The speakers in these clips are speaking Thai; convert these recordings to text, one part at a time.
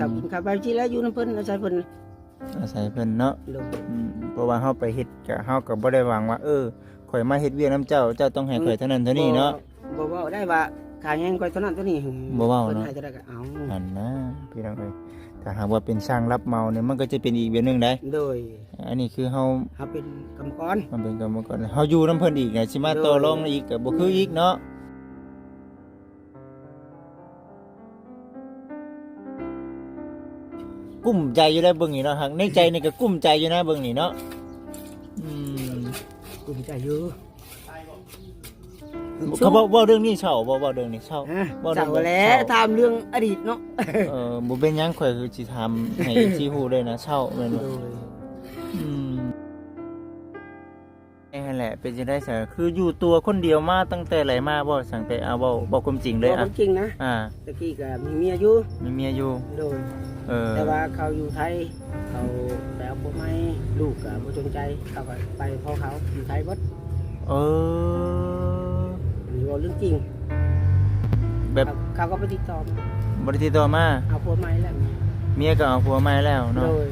ชาวกินข้าวไปที่แล้วอยู่น้ำเพิ่นอาศัยเพิ่น อาศัยเพิ่นเนาะ โดย เพราะว่าเฮาไปเฮ็ดก็เฮาก็บ่ได้หวังว่าข่อยมาเฮ็ดเวียกน้ำเจ้าต้องให้ข่อยเท่านั้นเท่านี้เนาะ บ่เว้าได้ว่าขายแฮงก้อยเท่านั้นเท่านี้ บ่เว้า เพิ่น เนาะ ให้เท่าใดก็เอา นั่นนะพี่น้องเอ้ยถ้าหากว่าเป็นช่างรับเหมาเนี่ยมันก็จะเป็นอีกแบบหนึงได้ โดย อันนี้คือเฮา เป็นกรรมกร มันเป็นกรรมกรเฮาอยู่นํเพิ่นอีกน่ะสิมาต่อรองอีกก็บ่คืออีกเนาะกุ้มใจอยู่ได้เบิ่งนี่เนาะหักในใจนี่ก็กุ้มใจอยู่นะเบิ่งนี่เนาะกลุ่มใจอยู่ เขาเว้าเรื่องนี้เช่าเว้าเรื่องนี้เช่า เจ้าแล้วถามเรื่องอดีตเนาะ บ่เป็นหยังข่อยคือสิถามให้สิฮู้เลยนะเช่าแม่นบ่ โดย นั่นแหละเป็นจังได๋ซะคืออยู่ตัวคนเดียวมาตั้งแต่ไหลมาบ่สังแต่เอาเว้าความจริงเลย บ่จริงนะตะกี้ก็มีเมียอยู่ มีเมียอยู่ โดยแต่ว่าเขาอยู่ไทยเขาไปเอาผัวใหม่ลูกก็บ่สนใจเขาก็ไปเพราะเขาอยู่ไทยเบิดนี่ว่าเรื่องจริง แบบ เขาก็ไปติดต่อมา บ่ได้ติดต่อมา เอาผัวใหม่แล้ว เมียก็เอาผัวใหม่แล้วเนาะ โดย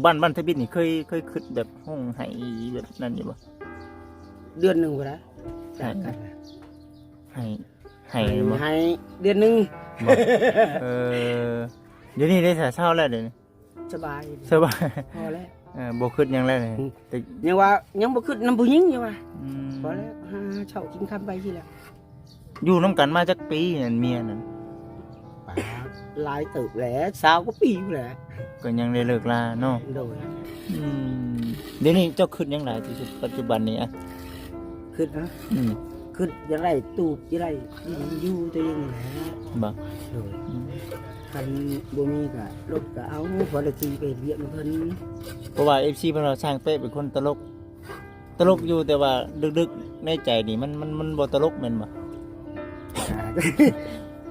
บ้านทบิดนี่เคยคิดแบบห้องไห้แบบนั้นอยู่บ่ เดือนหนึงก็ได้จากกัน ไห้บ่ ให้เดือนหนึง บ่เดี๋ยวนี้ได้เช้าแล้วเดี๋ยวนี้ สบาย สบาย พอแล้ว บ่คิดหยังแล้วนี่แต่ ยังว่ายังบ่ขึ้นน้ำผู้หญิงอยู่ว่า อืม พอแล้วหาเช่ากินคำไปสิแล้ว อยู่นํกันมาจักปีนั่นเมียนั่น ป่าหลายตึกแหละสาวก็ปีอยู่แหละ ก็ยังได้เลิกลาเนาะ โดย เดี๋ยวนี้เจ้าคิดหยังหลายที่สุดปัจจุบันนี้อ่ะ ขึ้นนะขึ้นจะไรตูบจะไรอยู่ตัวเองนี่แหละ บ่ โดยคันบ่มีก็รถก็เอาพอได้ตีไปเรียกเพิ่น เพราะว่า FC เพิ่นว่าสร้างเป๊ะเป็นคนตลกอยู่แต่ว่าดึกๆในใจนี่มันบ่ตลกแม่นบ่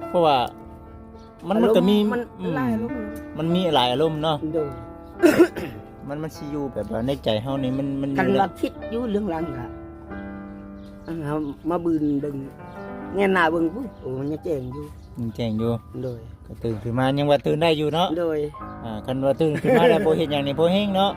เพราะว่ามันก็มี มันหลายลง มันมีหลายอารมณ์เนาะ โดย มันสิอยู่แบบว่าในใจเฮานี่มัน กันลัดทิศอยู่เรื่องหลังก็มาบืนดึงแง่หน้าเบิ่งปุ๊บโอ้มันยังแจ้งอยู่ มันแจ้งอยู่ โดย ก็ตื่นขึ้นมายังว่าตื่นได้อยู่เนาะ โดย คันว่าตื่นขึ้นมาแล้วบ่เฮ็ดหยังนี่บ่แฮงเนาะ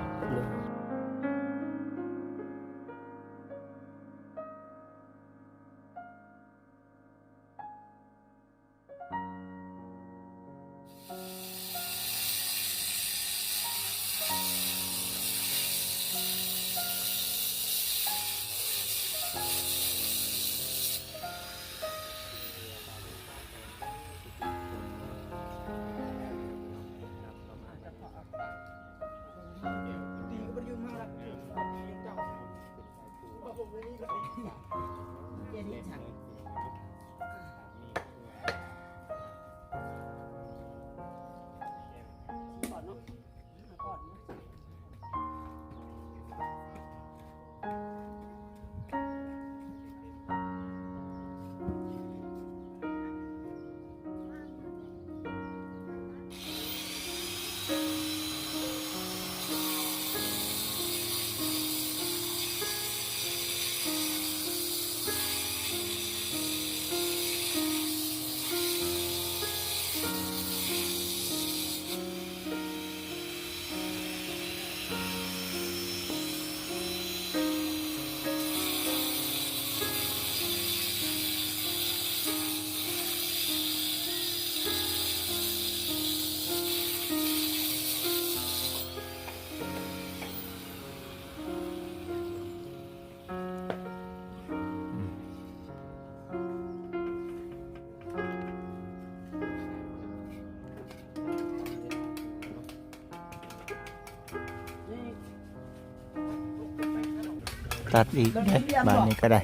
ตัดอีกได้บ้านนี้ก็ได้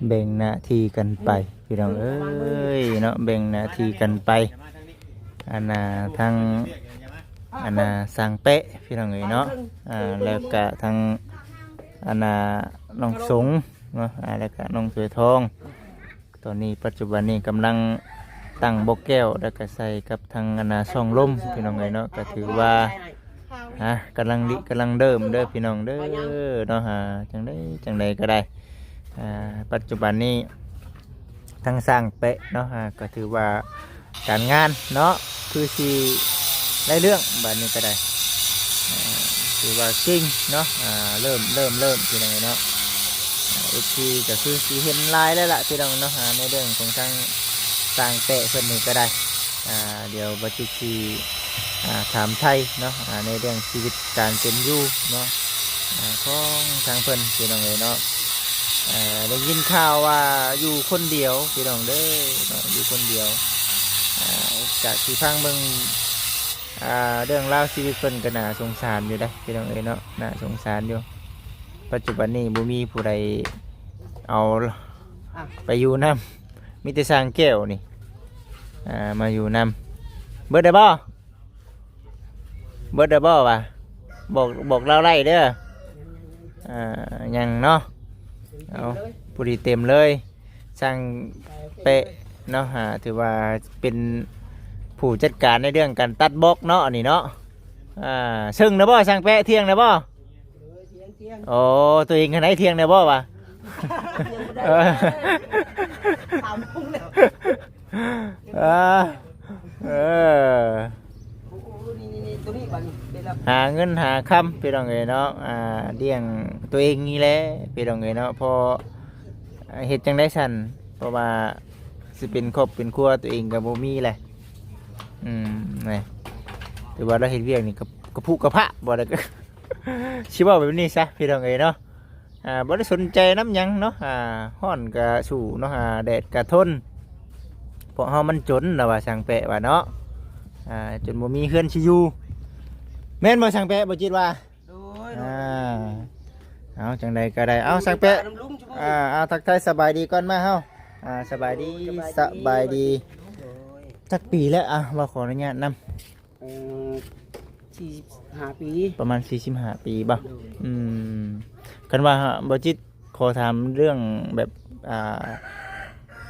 แบ่งหน้าที่กันไปพี่น้องเอ้ยเนาะแบ่งหน้าที่กันไปอันน่ะทางอันน่ะสร้างเป๊ะพี่น้องเอ้ยเนาะแล้วก็ทางอันน่ะน้องสงเนาะแล้วก็น้องสวยทองตอนนี้ปัจจุบันนี้กำลังตั้งบกแก้วแล้วก็ใส่กับทางอันน่ะช่องลมพี่น้องเอ้ยเนาะก็ถือว่ากำลังเดิมเด้อพี่น้องเด้อเนาะจังได้ก็ได้ปัจจุบันนี้ ทั้งสร้างเป๊ะเนาะก็ถือว่าการงานเนาะคือสิได้เรื่องแบบนี้ก็ได้ถือว่าจริงเนาะเริ่มพี่น้องเนาะทีก็คือสิเห็นลายแล้วล่ะพี่น้องเนาะในเรื่องของทางสร้างเป๊ะเพิ่นนี่ก็ได้เดี๋ยวบัจิทีถามไทยเนาะในเรื่องชีวิตการเป็นอยู่เนาะของทางเพิ่นพี่น้องเนาะได้ยินข่าวว่าอยู่คนเดียวพี่น้องเด้ออยู่คนเดียวจากที่ฟังเบิ่งเรื่องราวชีวิตเพิ่นก็น่าสงสารอยู่ได้พี่น้องเนาะน่าสงสารอยู่ปัจจุบันนี้บ่มีผู้ใดเอาไปอยู่นำมีแต่สร้างแก้วนี่มาอยู่นำเบิดได้บ่วะบอกเราไล่เด้อยังเนาะเอาผู้ดีเต็มเลยสร้างเป๊ะเนาะถือว่าเป็นผู้จัดการในเรื่องการตัดบล็อกเนาะนี่เนาะซึ่งนะบ่สร้างเป๊ะเที่ยงนะบ่โอ้ตัวเองขนาดเที่ยงนะบ่วะหาเงินหาคำพี่น้องเอ๋ยเนาะเลี้ยงตัวเองนี่แหละพี่น้องเอ๋ยเนาะพอเฮ็ดจังได้สั่นเพราะว่าสิเป็นครอบเป็นครัวตัวเองกับบ่มีแหละนี่ถือว่าเราเฮ็ดเวียกนี่กระพุกระพะบ่ได้ก็ ชิว่าแบบนี้ซะพี่น้องเอ๋ยเนาะบ่ได้สนใจน้ำหยังเนาะฮ้อนก็สู้เนาะแดดก็ทนเพราะเฮามันจนน่ะว่าช่างแปะว่าเนาะจนบ่มีเฮือนสิอยู่แม่นบ่ช่างแปะบ่จิตว่าเอาจังใดก็ได้เอาช่างแปะเอาทักทายสบายดีก่อนมาเฮาสบายดีจักปีแล้วว่าขออนุญาตนำ45 ปีประมาณ45 ปีบ่กันว่าบ่จิตขอถามเรื่องแบบ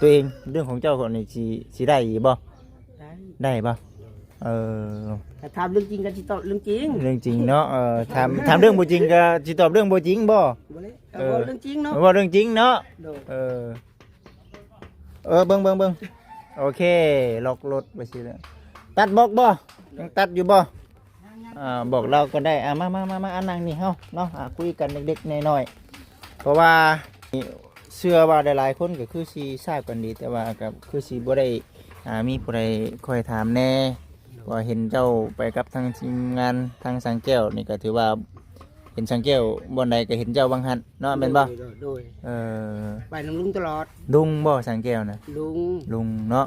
ตัวเองเรื่องของเจ้าคนนี้สิได้บ่ได้บ่ถ้าถามเรื่องจริงก็สิตอบเรื่องจริงเนาะถามเรื่องบ่จริงก็สิตอบเรื่องบ่จริงบ่เรื่องจริงเนาะบ่เรื่องจริงเนาะเบิ่งโอเคล็อกรถไปสิแล้วตัดบอกบ่ยังตัดอยู่บ่บอกเราก็ได้มาอันนั่งนี่เฮาเนาะคุยกันเด็กๆน้อยๆเพราะว่าเชื่อว่าหลายๆคนก็คือสิทราบกันดีแต่ว่าก็คือสิบ่ได้มีผู้ใดคอยถามแน่ว่าเห็นเจ้าไปกับทางทีมงานทางสังแก้วนี่ก็ถือว่าเห็นสังแก้วบ่ใดก็เห็นเจ้าบางหันเนาะแม่นบ่ไปนำลุงตลอดลุงบ่สังแก้วน่ะลุงเนาะ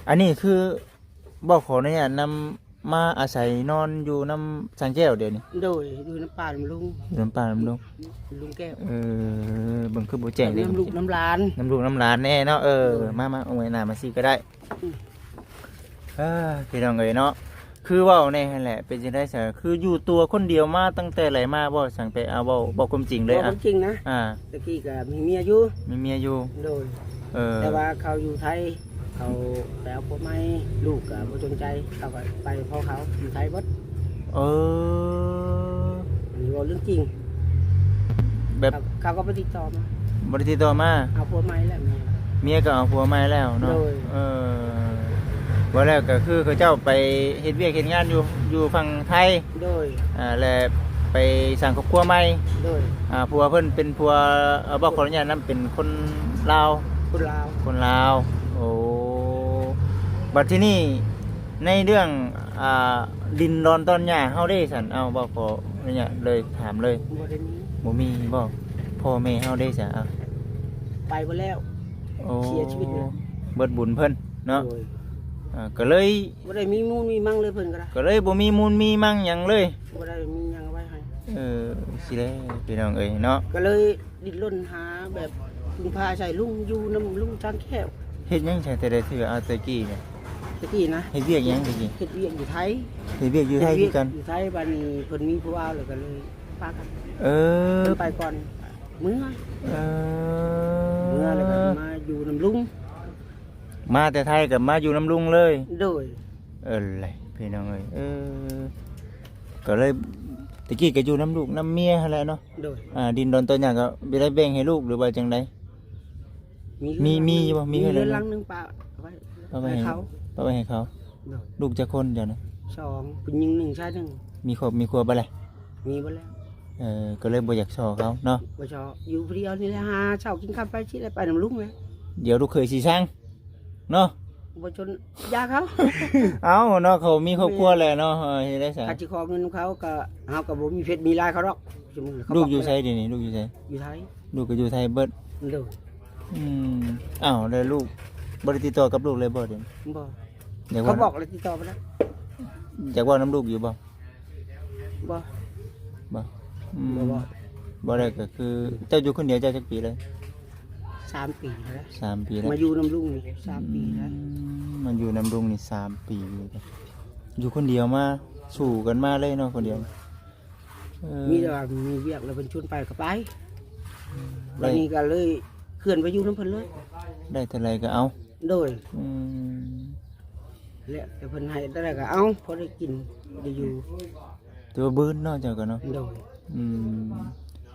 อันนี้คือบ่ขออนุญาตนำมาอาศัยนอนอยู่น้ำสังแก้วเดี๋ยวนี้อยู่น้ำป่าน้ำลุงลุงแก้วบังคือบ่แจ้งเลยน้ำลูกน้ำลานแน่เนาะมาเอาไว้หน้ามาสิก็ได้พี่น้องเอ้ยเนาะคือเว้าแน่แหละเป็นจังได๋ซะคืออยู่ตัวคนเดียวมาตั้งแต่ไหลมาบ่สังไปเว้าความจริงเลยความจริงนะตะกี้ก็มีเมียอยู่แต่ว่าเขาอยู่ไทยเขาไปเอาผัวใหม่ลูกก็บ่สนใจเขาก็ไปเพราะเขาอยู่ไทยเบิดนี่ว่าเรื่องจริงแบบเขาก็บ่ติดต่อมาเอาผัวใหม่แล้วเมียก็เอาผัวใหม่แล้วเนาะว่าแล้วก็คือเขาเจ้าไปเฮ็ดเวียกเฮ็ดงานอยู่ฝั่งไทยแล้วไปสร้างครอบครัวใหม่ผัวเพิ่นเป็นผัวบ่ขออนุญาตนำเป็นคนลาวโอ้บัดที่นี่ในเรื่องดินดอนตอนหญ้าเฮาได้สั่นบ่ขออนุญาตเลยถามเลยบ่มีบ่พ่อแม่เฮาได้ซะไปบ่แล้วเสียชีวิตแล้วเบิดบุญเพิ่นเนาะก็เลยบ่ได้มีมูลมีมั่งเลยเพิ่นก็เลยบ่มีมูลมีมั่งหยังเลยบ่ได้มีหยังไว้ให้สิได้พี่น้องเอ้ยเนาะก็เลยดิ้นรนหาแบบพึ่งพาใส่ลุงอยู่นำลุงจานแก้วเฮ็ดหยังใช่แต่ได้ถือตะกี้เนี่ยนะเฮ็ดเวียกหยังตะกี้เฮ็ดเวียกอยู่ไทยคือกันอยู่ไทยบัดนี้เพิ่นมีผู้เอาแล้วก็เลยพากันไปก่อนเมื่อแล้วก็มาอยู่นำลุงมาแต่ไทยกับมาอยู่น้ำลุงเลยอะไรพี่น้องเอ้ยก็เลยตะกี้ก็อยู่น้ำลูกน้ำเมียอะไรเนาะดินดอนตัวอย่างก็ไปได้แบ่งให้ลูกหรือว่าจังได มีอยู่บ่มีให้ เรื เล อย นหลังนึงป้าไว้ เอาไป ให้ ให้ เขา เอาไปให้เขา โดย ลูกจะคนเดี๋ยวนะ 2ผู้หญิง1ชาย1มีครอบมีครัวบ่ล่ะ มีบ่แล้ว ก็เลยบ่อยากสอเขาเนาะ บ่ชออยู่ผู้เดียวนี่แหละหาเช้ากินข้าวไปสิได้ไปนํลุงแหละ เดี๋ยวลูกเคยสิสั่งเนาะ บ่จนยาเขา เอาเนาะเขามีครอบครัวแล้วเนาะเฮ็ดได้ซะ ถ้าสิขอเงินเขาก็เฮาก็บ่มีเพชรมีลายเขาดอกสมมุติเขา ลู บ กอยู่ไสเดี๋ยวนี้ลูกอยู่ไส อยู่ไทย ลูกก็อยู่ไทยเบิด เด้อ อืมอ้าวแล้วลูกบ่ได้ติดต่อกับลูกเลยบ่เดี๋ยวนี้ บ่ อยาก เขา ว่า บอกเลยติดต่อไปแล้ว อยากเว่าน้ำลูกอยู่บ่ บ่ บ่อืม บ่ บ่ได้ก็คือเจ้าอยู่คนเดียวเจ้าจักปีเลย 3 ปีแล้ว 3 ปีแล้ว มาอยู่น้ำลุงนี่3 ปีแล้ว มันอยู่น้ำรุงนี่3 ปีแล้วอยู่คนเดียวมาสู่กันมาเลยเนาะคนเดียวเ มีแต่ว่ามีเวียกแล้วเพิ่นชวนไปก็ไปวันนี้ก็เลยเคลื่อนไปอยู่น้ำเพิ่นเลย ได้เท่าไรก็เอา โดย อืม และแต่เพิ่นให้ได้ก็เอาพอได้กินได้อยู่ ตัวบื้นเนาะเจ้าก็เนาะ โดย อืม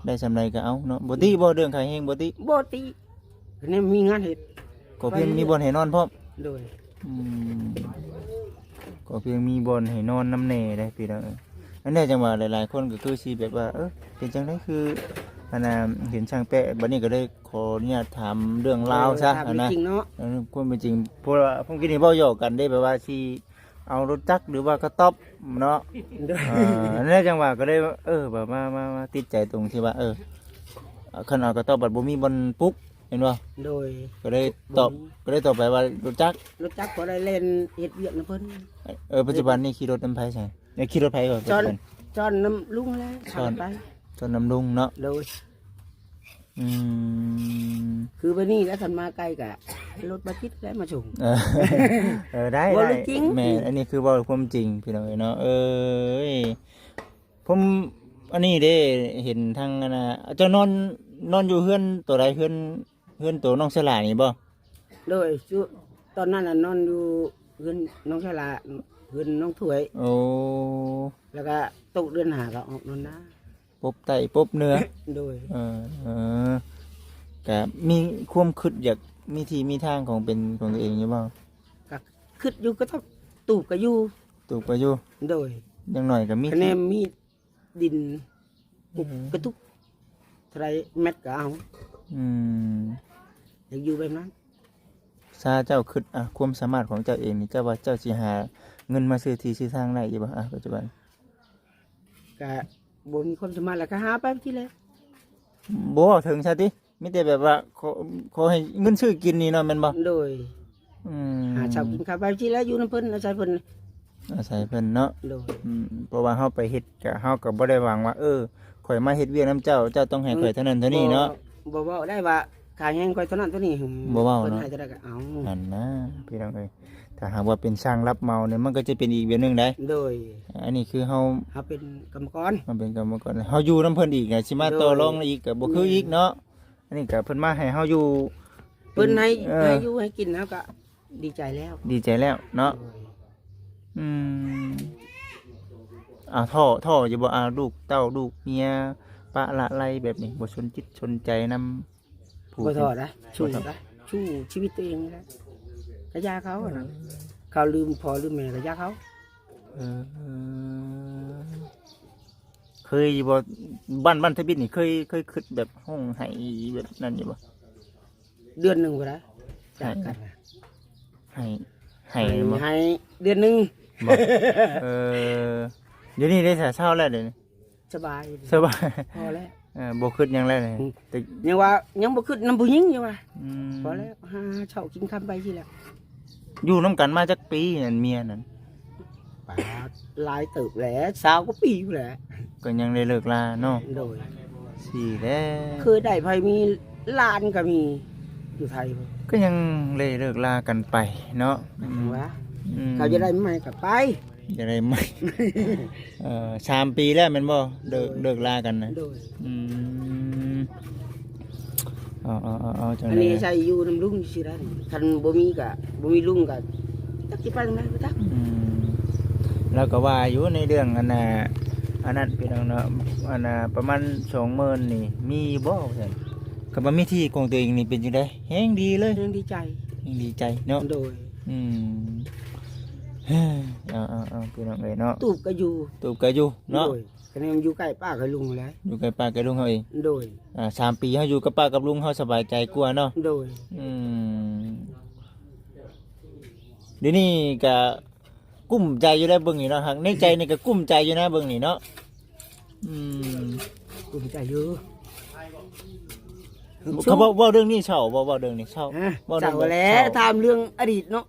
ได้สำไรก็เอาเนาะบ่ติบ่เรื่องขายแฮงบ่ติ บ่ตินี่มีงานเฮ็ด ก็เพียงมีบ่อนให้นอนพร้อม โดย อืมก็เพียงมีบ่อนให้นอนน้ำแน่ได้พี่น้องอันนี้จังว่าหลายๆคนก็คือสิแบบว่าเป็นจังได๋คืออันน่ะเห็นช่างแปะบัดนี้ก็ได้ขออนุญาตถามเรื่องราวซะ ถาม อันนะ จริงเนาะ ความเป็นจริงเพราะว่าผมกินนี่เว้าหยอกกันได้แบบว่าสิเอารถจักรหรือว่ากระต๊อบเนาะ โดย อันนี้จังหวะก็ได้แบบมาติดใจตรงที่ว่าคันเอากระต๊อบบัดบ่มีบ่อนปลุ๊กเห็นบ่ โดย ก็ได้ตอบไปว่ารถจักร รถจักรก็ได้เล่นเฮ็ดเวียกนํเพิ่น ปัจจุบันนี่ขี่รถน้ำไผใช่เนี่ยขี่รถไผก่อนปัจ จอน จุบัน จอนน้ำลุงแล้ว จอน ไป จนน้ำลุงเนาะ โดย อืม คือไปนี่แล้วทันมาใกล้กะรถบัสคิดแล้วมาส่ง ได้ บ่ ได้ รู้จริง แม่อันนี้คือบอกความจริงพี่น้องเนาะผมอันนี้ได้เห็นทางนะเจ้านอนอยู่เฮือนตัวใดเฮือนตัวน้องสลานี่บ่ โดยจุตอนนั้นน่ะนอนอยู่เพื่อนน้องชลาเพื่อนน้องถวย โอ้ แล้วก็ตกเดือนหาก็ออกนอนนะ ปบไตปบเนื้อ โดย ก็มีความคิดอยากมีที่มีทางของเป็นของตัวเองอยู่บ่ ก็ขึ้นอยู่ก็ต้องตูบก็อยู่ ตูกไปอยู่ โดย อย่างหน่อยก็มี คะแนนมีดินปุบกระตุกเท่าไรเม็ดก็เอา อืม อยากอยู่แบบนั้น ซาเจ้าคิดความสามารถของเจ้าเองนี่เจ้าว่าเจ้าสิหาเงินมาซื้อที่ซื้อทางได้อยู่บ่ปัจจุบัน ก็บ่มีความสามารถแล้วก็หาไปที่แล้ว บ่ถึงซะติมีแต่แบบว่าขอให้เงินซื้อกินนี่เนาะแม่นบ่ โดย อืม หาเช้ากินข้าวไปที่แล้วอยู่น้ำเพิ่นอาศัยเพิ่น อาศัยเพิ่นเนาะ โดย เพราะว่าเฮาไปเฮ็ดก็เฮาก็บ่ได้หวังว่าข่อยมาเฮ็ดเวียกนำเจ้าต้องให้ข่อยเท่านั้นเท่านี้เนาะ บ่เว้าได้ว่าขายแห้งค่อยเท่านั้นเท่านี้ บ่เว้า เพิ่น เนาะ ให้เท่าใดก็เอา นั่นนะพี่น้องเอ้ยถ้าหากว่าเป็นช่างรับเหมาเนี่ยมันก็จะเป็นอีกแบบหนึงได้ โดย อันนี้คือเฮา เฮาเป็นกรรมกร มันเป็นกรรมกรเฮาอยู่นํเพิ่นอีกสิมาต่อรองอีกก็บ่คืออีกเนาะอันนี้ก็เพิ่นมาให้เฮาอยู่ เพิ่นให้ เออ ให้อยู่ให้กินแล้วก็ดีใจแล้ว ดีใจแล้วเนาะ โดย อืมท่ออยู่บ่ลูกเต้าลูกเมียปะละไรแบบนี้บ่สนจิตสนใจนำผู้ บ่ทอดนะชู้ บ่ทอด นะชู้ชีวิตตัวเองนี่แหละก็ยาเขาอะนะเขาลืมพ่อลืมแม่ก็ยาเขา เออเคยบ่บ้านทบิดนี่เคยคิดแบบห้องไห้แบบนั้นอยู่บ่ เดือนหนึงก็ได้จากกันนะ ให้บ่ ให้เดือนหนึง บ่เออเดี๋ยวนี้ได้เช้าแล้วเดี๋ยวนี้ สบาย สบาย พอแล้ว บ่คิดหยังแล้วนี่แต่ ยังว่ายังบ่ขึ้นน้ำผู้หญิงอยู่ว่า อืม พอแล้วหาเช้ากินค่ำไปสิแล้ว อยู่นํกันมาจักปีนั่นเมียนั่น ป่าหลายตึกแหละสาวก็ปีอยู่แหละ ก็ยังได้เลิกลาเนาะ โดย สี่แล้ว เคยได้ไผมีหลานก็มีอยู่ไทยบ่ ก็ยังเลยเลิกลากันไปเนาะ ว่า อืม เขาจะได้ใหม่ก็ไป จะได้ไหม 3 ปีแล้วแม่นบ่เลิกลากันนะ โดย อืมเอาจัง อัน ได๋ นี้ใช้อยู่น้ำลุงสิได้คันบ่มีก็บ่มีลุงก็จักสิไปทางไหนบ่จัก แล้วก็ว่าอยู่ในเรื่องอันนั้นพี่น้องเนาะอันน่ะประมาณ 20,000นี่มีบ่ซั่น กับบ่มีที่ของตัวเองนี่เป็นจังได๋แฮงดีเลย ยังดีใจ แฮงดีใจเนาะ โดย อืมเฮ้ยเอาพี่น้องเอ้ยเนาะ ตูบก็อยู่ ตูบก็อยู่เนาะ โดยคะแนนอยู่ใกล้ป้ากับลุงแล้ว อยู่กับป้ากับลุงเฮาเอง โดย 3 ปีเฮาอยู่กับป้ากับลุงเฮาสบายใจกว่าเนาะ โดย อืมเดี๋ยวนี้ก็กุ้มใจอยู่ได้เบิ่งนี่เนาะฮักในใจนี่ก็กุ้มใจอยู่นะเบิ่งนี่เนาะอืม กูใจอยู่ เขาบอกว่าเรื่องนี้เช่าบอกว่าเรื่องนี้เช่า เจ้าแล้วถามเรื่องอดีตเนาะ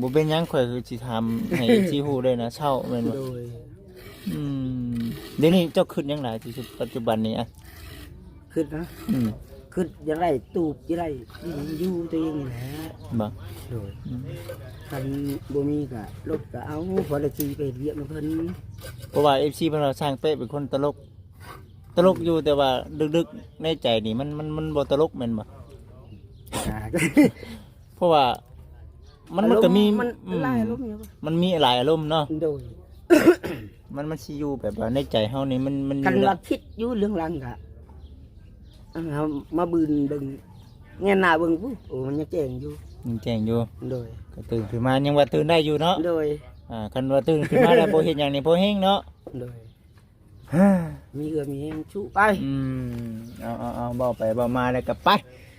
บ่เป็นหยังข่อยคือสิถามให้สิฮู้ได้นะเช่าแม่นบ่ โดย อืมเดี๋ยวนี้เจ้าคิดหยังหลายที่สุดปัจจุบันนี้อ่ะ ขึ้นนะ อืม ขึ้นยังไรตูบยังไรอยู่ตัวเองนี่แหละ บ่ โดยคันบ่มีก็รถก็เอาพอได้ขี่ไปเรียกมาเพิ่น เพราะว่า FC เพิ่นว่าสร้างเป๊ะเป็นคนตลก ตลกอยู่แต่ว่าดึกๆในใจนี่มันบ่ตลกแม่นบ่เพราะว่ามันก็มี มันหลายอารมณ์อยู่ มันมีหลายอารมณ์เนาะ โดย มันสิอยู่แบบว่าในใจเฮานี่มัน กันว่าคิดอยู่เรื่องรังกะมาบืนเบิ่งแง่หน้าเบิ่งปุ๊บโอ้มันยังแจ้งอยู่ มันแจ้งอยู่ โดย ก็ตื่นขึ้นมายังว่าตื่นได้อยู่เนาะ โดย คันว่าตื่นขึ้นมาแล้วบ่เฮ็ดหยังนี่บ่แฮงเนาะ โดยมีเอื้อมีแรงชูไป เอาเว้าไปเว้ามาแล้วก็ไป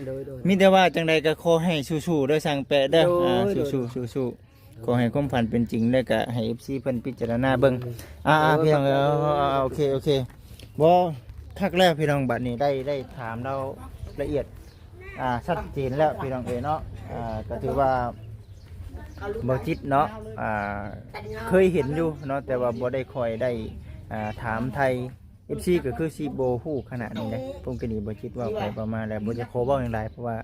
โดย มีแต่ว่าจังใดก็ขอให้สู้ๆเด้อสั่งแปะเด้อ โดย สู้ๆขอให้ความฝันเป็นจริงแล้วก็ให้ FC เพิ่นพิจารณาเบิ่งพี่น้องโอเคบ่ทักแล้วพี่น้องบัดนี้ได้ถามเราละเอียดชัดเจนแล้วพี่น้องเอ้ยเนาะก็ถือว่าบ่จิตเนาะเคยเห็นอยู่เนาะแต่ว่าบ่ได้คอยได้ถามไทย FC ก็คือสิบ่ฮู้ขนาดนี้เลยผมก็นี่บ่คิดว่าไปประมาณแล้วบ่จะขอเว้าอย่างไรเพราะว่า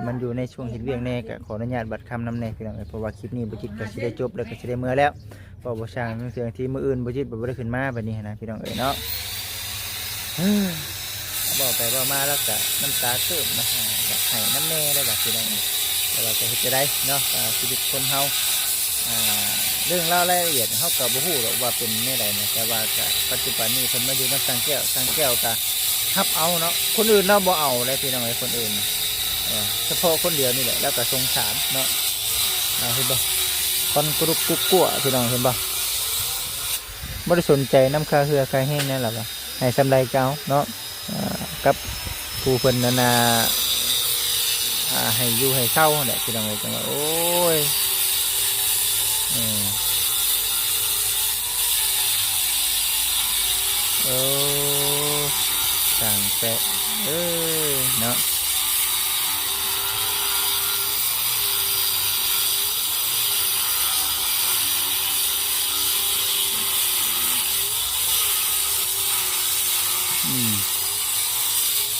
มันอยู่ในช่วงเฮ็ดเวียกแน่ก็ขออนุญาตบัดคำนำแน่พี่น้องเอ้ยเพราะว่าคลิปนี้บ่จิตก็สิได้จบแล้วก็สิได้เมื่อแล้วเพราะบ่ช่างเสียงที่มื้ออื่นบ่จิตบ่ได้ขึ้นมาบัดนี้นะพี่น้องเอ้ยเนาะบอกไปว่ามาแล้วก็น้ำตาเกิดนะอยากให้น้ำแน่ได้แบบพี่น้องแต่ว่าจะเฮ็ดจะได้เนาะชีวิตคนเฮาเรื่องเล่ารายละเอียดเฮาก็บ่ฮู้หรอกว่าเป็นแนวใดนะแต่ว่าก็ปัจจุบันนี้เพิ่นมาอยู่นำสังแก้วก็ฮับเอาเนาะคนอื่นเราบ่เอาเลยพี่น้องไอ้คนอื่นเฉพาะคนเดียวนี่แหละแล้วก็สงสารเนาะเห็นบ่คนกรุบกรุบกั่วพี่น้องเห็นบ่บ่ได้สนใจน้ำค่าเหือค่าแห้งนั่นหรอกให้สำไรเก่าเนาะกับผู้เพิ่นนาให้อยู่ให้เศร้าแหละพี่น้องเลยจังว่าโอ้ยสั่งแปะเนาะ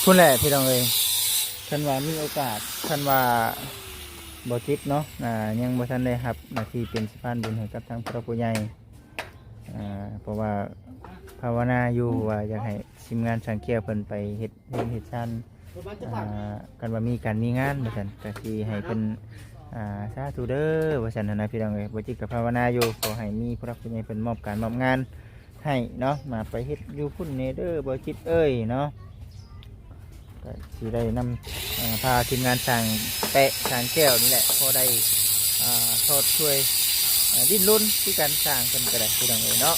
พูดแหละพี่น้องเลยท่านว่ามีโอกาสท่านว่าบ่จิตเนาะยังบ่ทันได้ครับหน้าที่เป็นสะพานบุญให้กับทางพระผู้ใหญ่เพราะว่าภาวนาอยู่ว่าอยากให้ทีมงานสังเกตเพิ่นไปเฮ็ดชันกันว่ามีการมีงานว่าซั่นก็สิให้เพิ่นสาธุเด้อว่าซั่นนะพี่น้องเอ้ยบ่จิตก็ภาวนาอยู่ขอให้มีพระผู้ใหญ่เพิ่นมอบการมอบงานให้เนาะมาไปเฮ็ดอยู่พุ่นเนเด้อบ่จิตเอ้ยเนาะที่ได้นำพาทีมงานสั่งแปะสั่งแก้วนี่แหละพอได้ทอดช่วยดิ้นรนที่การสร้างกันก็ได้พี่น้องเอ๋ยเนาะ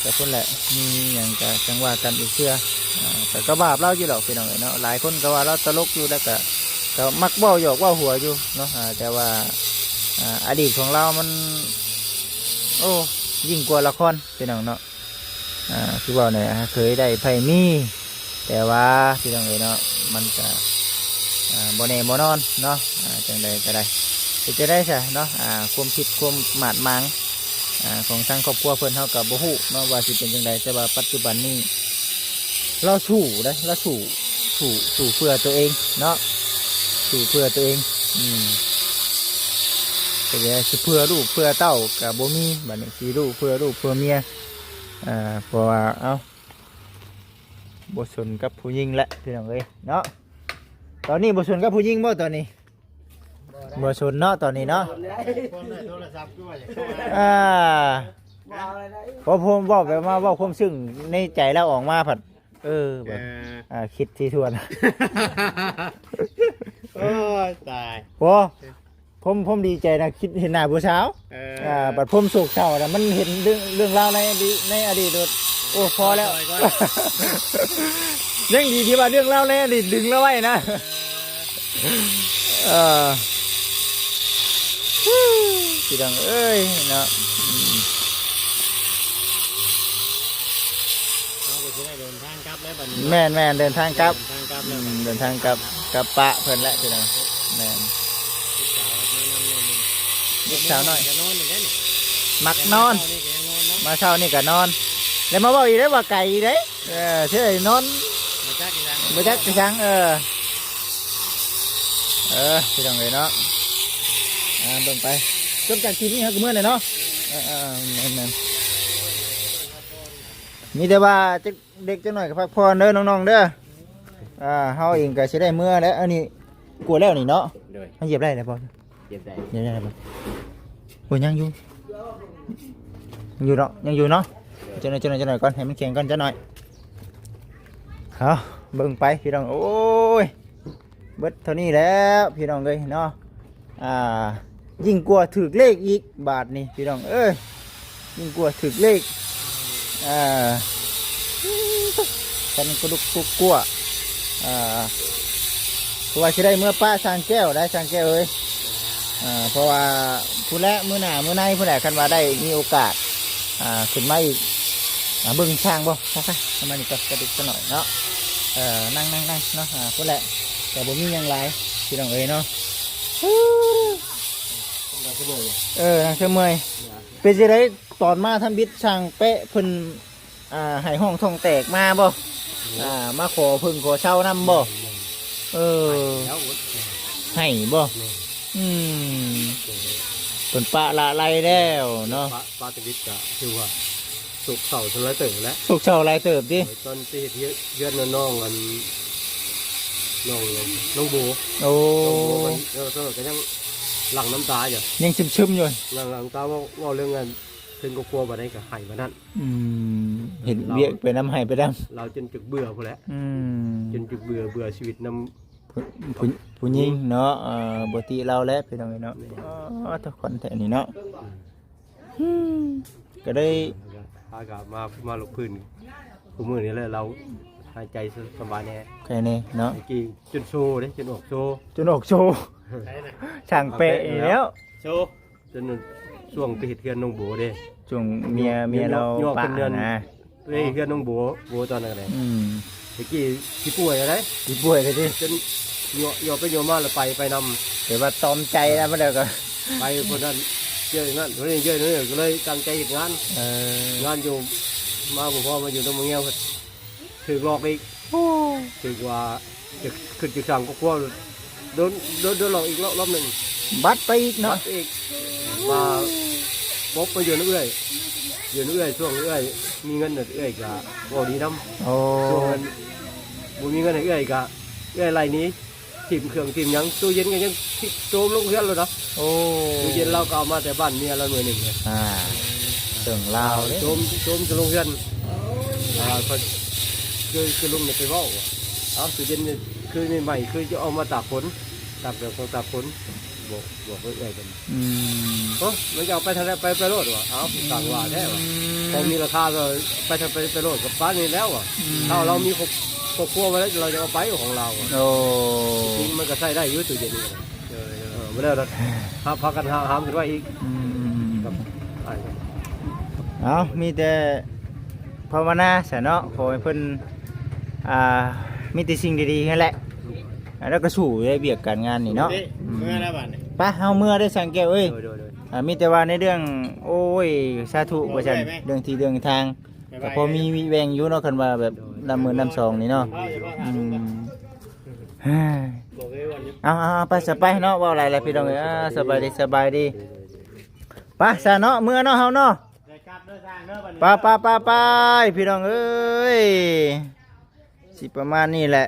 แต่คนแหละมีอย่างกับจังหวะกันอีกเชื่อแต่ก็บาปเล่าอยู่หรอกพี่น้องเอ๋ยเนาะหลายคนก็ว่าเราตลกอยู่แล้วก็มักเบ้าหยอกว่าหัวอยู่เนาะแต่ว่าอดีตของเรามันโอ้ยิ่งกว่าละครพี่น้องเนาะคือว่าเนี่ยเคยได้ไพ่มีแต่ว่าพี่น้องเอ๋ยเนาะมันจะบ่แน่บ่นอนเนาะจังใดก็ได้จะได้ใช่เนาะความผิดความหมาดมังของทางครอบครัวเพิ่นเฮากับบ่ฮู้เนาะว่าสิเป็นจังใดแต่ว่าปัจจุบันนี้เราสู้ได้เราสู้เพื่อตัวเองเนาะสู้เพื่อตัวเองแต่สิเพื่อลูกเพื่อเต้ากับบ่มีบัดนี้สิลูกเพื่อเมียเพราะว่าบ่สนกับผู้หญิงแหละพี่น้องเอ้ยเนาะตอนนี้บ่สนกับผู้หญิงบ่ตอนนี้บ่สนเนาะตอนนี้เนาะ บ่เอาอะไรได้ พอผมบอกแบบว่าว่าผมซึ่งในใจแล้วออกมาผัดแบบคิดที่ทวน โอ้ยตาย โอ้ผมดีใจนะคิดเห็นหน้าผู้สาวบัดผมสุกเศร้าแต่มันเห็นเรื่องราวในอดีตโอ้พอแล้ว ยังดีที่ว่าเรื่องราวในอดีตดึงแล้วไว้นะพี่ดังเอ้ยเนาะ เดินทางกลับแล้วบัดนี้ แม่นเดินทางกลับ เดินทางกลับแล้ว เดินทางกลับปะเพิ่นละพี่ดังแม่นลูกสาวน้อย จะนอนอยู่ได้นี่ มักนอน นี่ก็ยังนอนเนาะ มาเช้านี่ก็นอน แล้วมาบอกอีกได้ว่าไก่เด้เชื่อนอน มาจักอีกแล้ว ไม่จักกระชังพี่ดังเลยเนาะเบิ่งไปจนจากทีนี้ครับเมื่อไหร่เนาะแม่นมีแต่ว่าเด็กจังหน่อยกับพักผ่อนเด้อน้องๆเด้อเฮาเองก็สิได้เมื่อแล้วอันนี้กลัวแล้วนี่เนาะ โดย มันเหยียบได้เลยบ่ เก็บได้ เหยียบได้บ่โอ้ยยังอยู่เนาะยังอยู่เนาะจังหน่อยก่อนให้มันแข็งก่อนจังหน่อยเอาเบิ่งไปพี่น้องโอ้ยเบิดเท่านี้แล้วพี่น้องเอ้ยเนาะยิ่งกลัวถึกเลขอีกบาทนี่พี่น้องเอ้ยยิ่งกลัวถึกเลขกันกระดุกกุกกัวเพราะว่าจะได้เมื่อป้าสร้างแก้วได้สร้างแก้วเอ้ยเพราะว่าผู้และมื้อหน้ามื้อในผู้ใดคันว่าได้มีโอกาสขึ้นมาอีกเบิ่งช่างบ่เข้าไปทำไมนี่ก็กระดิกซะหน่อยเนาะนั่งเนาะผู้และแต่บ่มีหยังหลายพี่น้องเอ้ยเนาะนั่งเฉยเมยเป็นจะได้ตอนมาทำบิดช่างเป๊ะเพิ่นให้ห้องทองแตกมาบ่มาขอพึ่งขอเช่านำบ่ให้บ่เป็นปะละไรแล้วเนาะ ปาตวิทย์ก็คือว่าสุกเสาจนไรเติบแล้ว สุกเช่าไรเติบดิ ตอนที่เยือนน้องกันน้องโบ โอ้ ก็ยังหลังน้ำตาอยู่ ยังซึมๆอยู่ หลังน้ำตาว่าเรื่องเงินถึงก็กลัวมาได้กับไห้มานั่น เห็นเวียกไปน้ำให้ไปดำ เราจนจุกเบื่อพอแล้วจนจุกเบื่อชีวิตน้ำ ผู้หญิงเนาะบติเราแล้วพี่น้องเนาะทุกคนแต่นี่เนาะก็ได้ อากาศมาลงพื้นผู้มือนี่แหละเราหายใจสบายแน่ แค่นี้เนาะ เมื่อกี้จนโชว์เลยจนออกโชว์ จนออกโชว์ช่างเปะแล้ว โชว์จนช่วงไปเหตุการณ์น้องโบเด้ จงเมียเราปะนะ ไปเหตุการณ์น้องโบตอนนั้นเลยเมื่อกี้ที่ป่วยอะไร ที่ป่วยเลยดิ จนโยไปโยมาแล้วไปนำ เดี๋ยวว่าตอมใจแล้วมาเดี๋ยวก็ ไปคนนั้นเยอะงั้นคนนี้เยอะนั่นก็เลยตั้งใจเหตุงานงานอยู่มาผมพ่อมาอยู่ตรงเมืองเงี้ยถือหลอกอีกถือว่าจะขึ้นจุดสั่งก็กลัวโดนหลอกอีกรอบหนึ่ง บัดไปอีกเนาะ อีกมาพบไปอยู่นู่นเลยอยู่นู่นเลยช่วงเอ้ยมีเงินเอ้ยกะบ่ดีน้ำ โอ้ ช่วงนั้นบ่มีเงินเอ้ยกะเอ้ยไรนี้ทีมเครื่องทีมยังตู้เย็นกันยังโจมลงเรือนเลยเนาะ โอ้ ตู้เย็นเราก็เอามาแต่บ้านเมียเราหน่วยหนึ่งเลย เสื่องลาวเลย โจมจะลงเรือนคือลุงเนี่ยไปว่าเอาตู้เย็นเนี่ยคือใหม่คือจะเอามาตากฝนตากแบบตากฝนบอกเอ้ยกันมันจะเอาไปทางไหนไปโลดวะเอาต่างว่าแท้วะพอมีราคาก็ไปโลดกับป้านี่แล้ววะถ้าเรามีครอบครัวมาแล้วเราจะเอาไปของเรา โอ้ จริงมันก็ใช้ได้อยู่ตู้เย็นนี่ไม่ได้หรอกพากันห้ามกันไว้อีกครับ เอามีแต่ภาวนาเสยเนาะขอให้เพิ่นมีแต่สิ่งดีๆนั่นแหละแล้วก็สู้ได้เบียกการงานนี่เนาะ เมื่อแล้วบ้าน ไปเฮาเมื่อได้สังเกตเอ้ย โดย มีแต่ว่าในเรื่องโอ้ยสาธุว่าซั่นเรื่องที่เรื่องทางก็พอมีแวงอยู่เนาะคันว่าแบบนำมือนำสองนี่เนาะเอาไปสบายเนาะว่าอะไรล่ะพี่น้องเอ้ยสบายดีไปซะเนาะเมื่อเนาะเฮาเนาะไปพี่น้องเอ้ยสิประมาณนี้แหละ